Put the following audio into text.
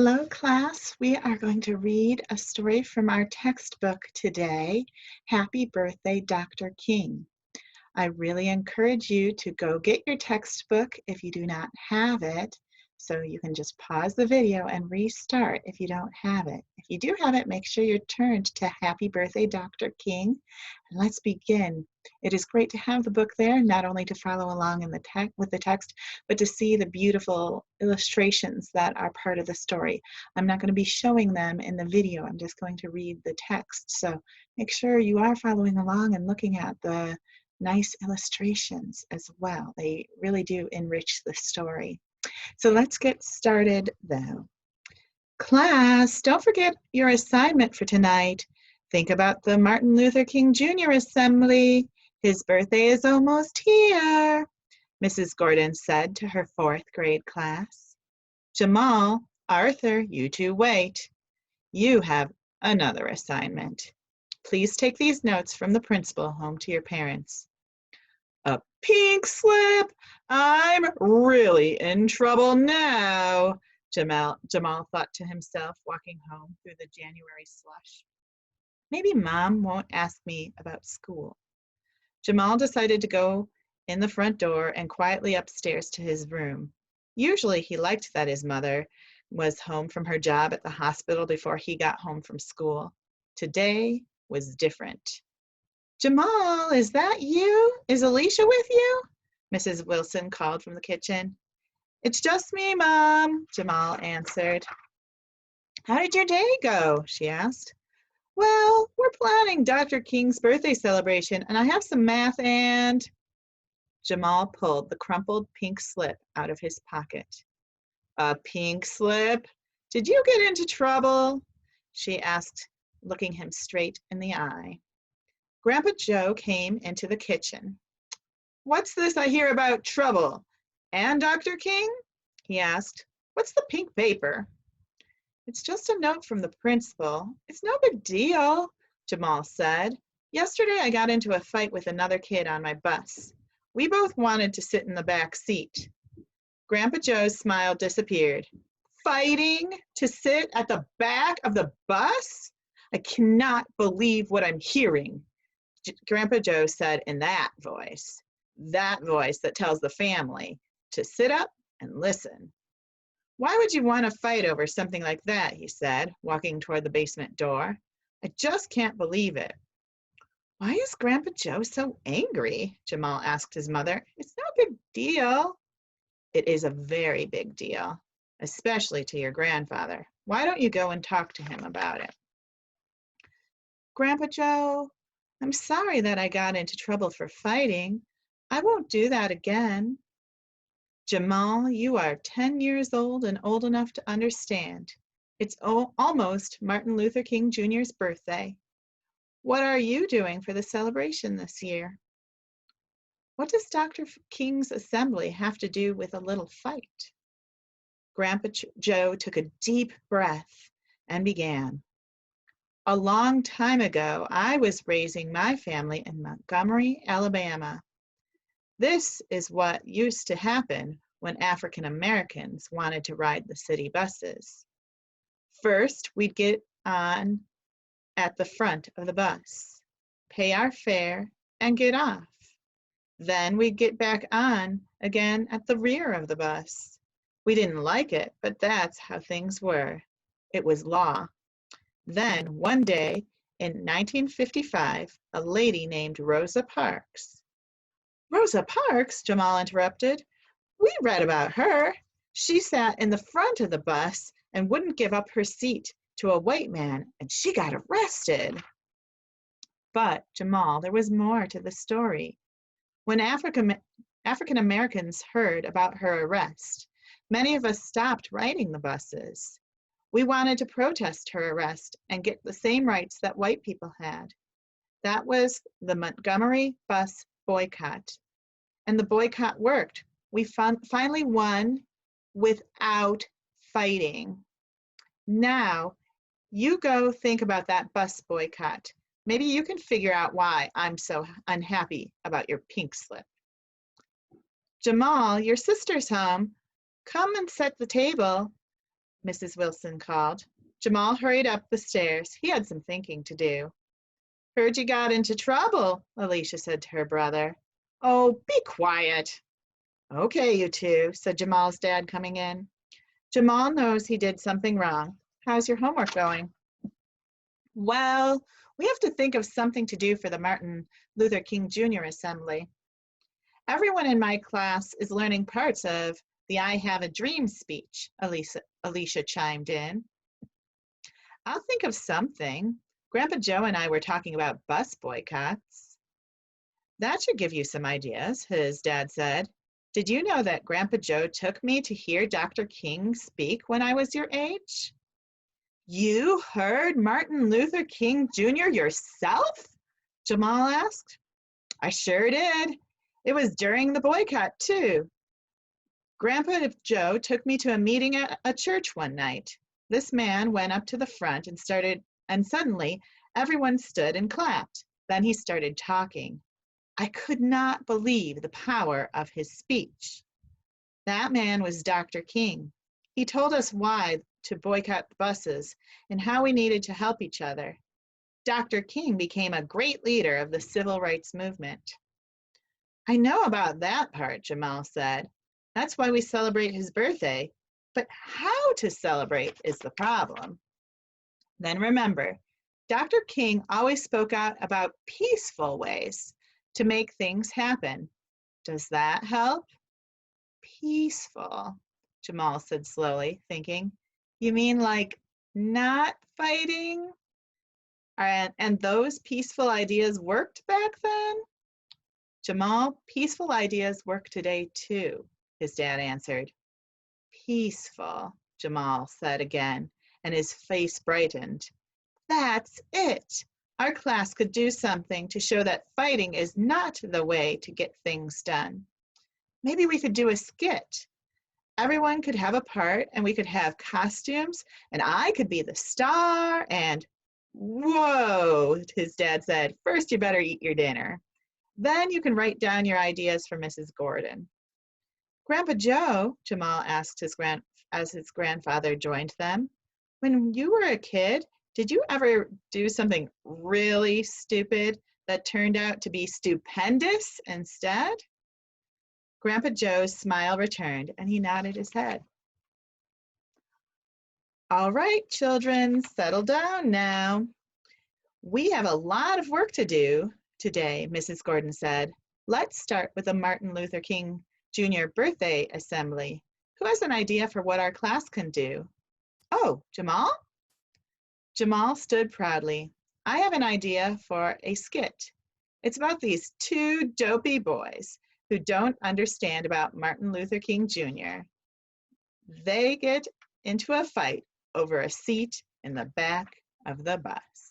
Hello, class. We are going to read a story from our textbook today, Happy Birthday, Dr. King. I really encourage you to go get your textbook if you do not have it, so you can just pause the video and restart if you don't have it. If you do have it, make sure you're turned to Happy Birthday, Dr. King. And let's begin. It is great to have the book there, not only to follow along in with the text, but to see the beautiful illustrations that are part of the story. I'm not going to be showing them in the video. I'm just going to read the text. So make sure you are following along and looking at the nice illustrations as well. They really do enrich the story. So let's get started though. Class, don't forget your assignment for tonight. Think about the Martin Luther King Jr. Assembly. His birthday is almost here, Mrs. Gordon said to her 4th grade class. Jamal, Arthur, you two wait. You have another assignment. Please take these notes from the principal home to your parents. A pink slip? I'm really in trouble now, Jamal thought to himself, walking home through the January slush. Maybe Mom won't ask me about school. Jamal decided to go in the front door and quietly upstairs to his room. Usually he liked that his mother was home from her job at the hospital before he got home from school. Today was different. Jamal, is that you? Is Alicia with you? Mrs. Wilson called from the kitchen. It's just me, Mom, Jamal answered. How did your day go? She asked. Well, we're planning Dr. King's birthday celebration, and I have some math and... Jamal pulled the crumpled pink slip out of his pocket. A pink slip? Did you get into trouble? She asked, looking him straight in the eye. Grandpa Joe came into the kitchen. What's this I hear about trouble? And Dr. King? He asked. What's the pink paper? It's just a note from the principal. It's no big deal, Jamal said. Yesterday I got into a fight with another kid on my bus. We both wanted to sit in the back seat. Grandpa Joe's smile disappeared. Fighting to sit at the back of the bus? I cannot believe what I'm hearing, Grandpa Joe said in that voice that tells the family to sit up and listen. Why would you want to fight over something like that, he said, walking toward the basement door. I just can't believe it. Why is Grandpa Joe so angry? Jamal asked his mother. It's no big deal. It is a very big deal, especially to your grandfather. Why don't you go and talk to him about it? Grandpa Joe, I'm sorry that I got into trouble for fighting. I won't do that again. Jamal, you are 10 years old and old enough to understand. It's almost Martin Luther King Jr.'s birthday. What are you doing for the celebration this year? What does Dr. King's assembly have to do with a little fight? Grandpa Joe took a deep breath and began. A long time ago, I was raising my family in Montgomery, Alabama. This is what used to happen when African Americans wanted to ride the city buses. First, we'd get on at the front of the bus, pay our fare, and get off. Then we'd get back on again at the rear of the bus. We didn't like it, but that's how things were. It was law. Then, one day in 1955, a lady named Rosa Parks. Rosa Parks, Jamal interrupted. We read about her. She sat in the front of the bus and wouldn't give up her seat to a white man, and she got arrested. But, Jamal, there was more to the story. When African Americans heard about her arrest, many of us stopped riding the buses. We wanted to protest her arrest and get the same rights that white people had. That was the Montgomery bus boycott. And the boycott worked. We finally won without fighting. Now, you go think about that bus boycott. Maybe you can figure out why I'm so unhappy about your pink slip. Jamal, your sister's home. Come and set the table. Mrs. Wilson called. Jamal hurried up the stairs. He had some thinking to do. Heard you got into trouble, Alicia said to her brother. Oh, be quiet. Okay, you two, said Jamal's dad coming in. Jamal knows he did something wrong. How's your homework going? Well, we have to think of something to do for the Martin Luther King Jr. Assembly. Everyone in my class is learning parts of the I Have a Dream speech, Alicia chimed in. I'll think of something. Grandpa Joe and I were talking about bus boycotts. That should give you some ideas, his dad said. Did you know that Grandpa Joe took me to hear Dr. King speak when I was your age? You heard Martin Luther King Jr. yourself? Jamal asked. I sure did. It was during the boycott, too. Grandpa Joe took me to a meeting at a church one night. This man went up to the front and suddenly everyone stood and clapped. Then he started talking. I could not believe the power of his speech. That man was Dr. King. He told us why to boycott the buses and how we needed to help each other. Dr. King became a great leader of the civil rights movement. I know about that part, Jamal said. That's why we celebrate his birthday. But how to celebrate is the problem. Then remember, Dr. King always spoke out about peaceful ways to make things happen. Does that help? Peaceful, Jamal said slowly, thinking. You mean like not fighting? And those peaceful ideas worked back then? Jamal, peaceful ideas work today too, his dad answered. Peaceful, Jamal said again, and his face brightened. That's it. Our class could do something to show that fighting is not the way to get things done. Maybe we could do a skit. Everyone could have a part and we could have costumes and I could be the star and, whoa, his dad said, first you better eat your dinner. Then you can write down your ideas for Mrs. Gordon. Grandpa Joe, Jamal asked as his grandfather joined them, when you were a kid, did you ever do something really stupid that turned out to be stupendous instead? Grandpa Joe's smile returned and he nodded his head. All right, children, settle down now. We have a lot of work to do today, Mrs. Gordon said. Let's start with the Martin Luther King Jr. birthday assembly. Who has an idea for what our class can do? Oh, Jamal? Jamal stood proudly. I have an idea for a skit. It's about these two dopey boys who don't understand about Martin Luther King Jr. They get into a fight over a seat in the back of the bus.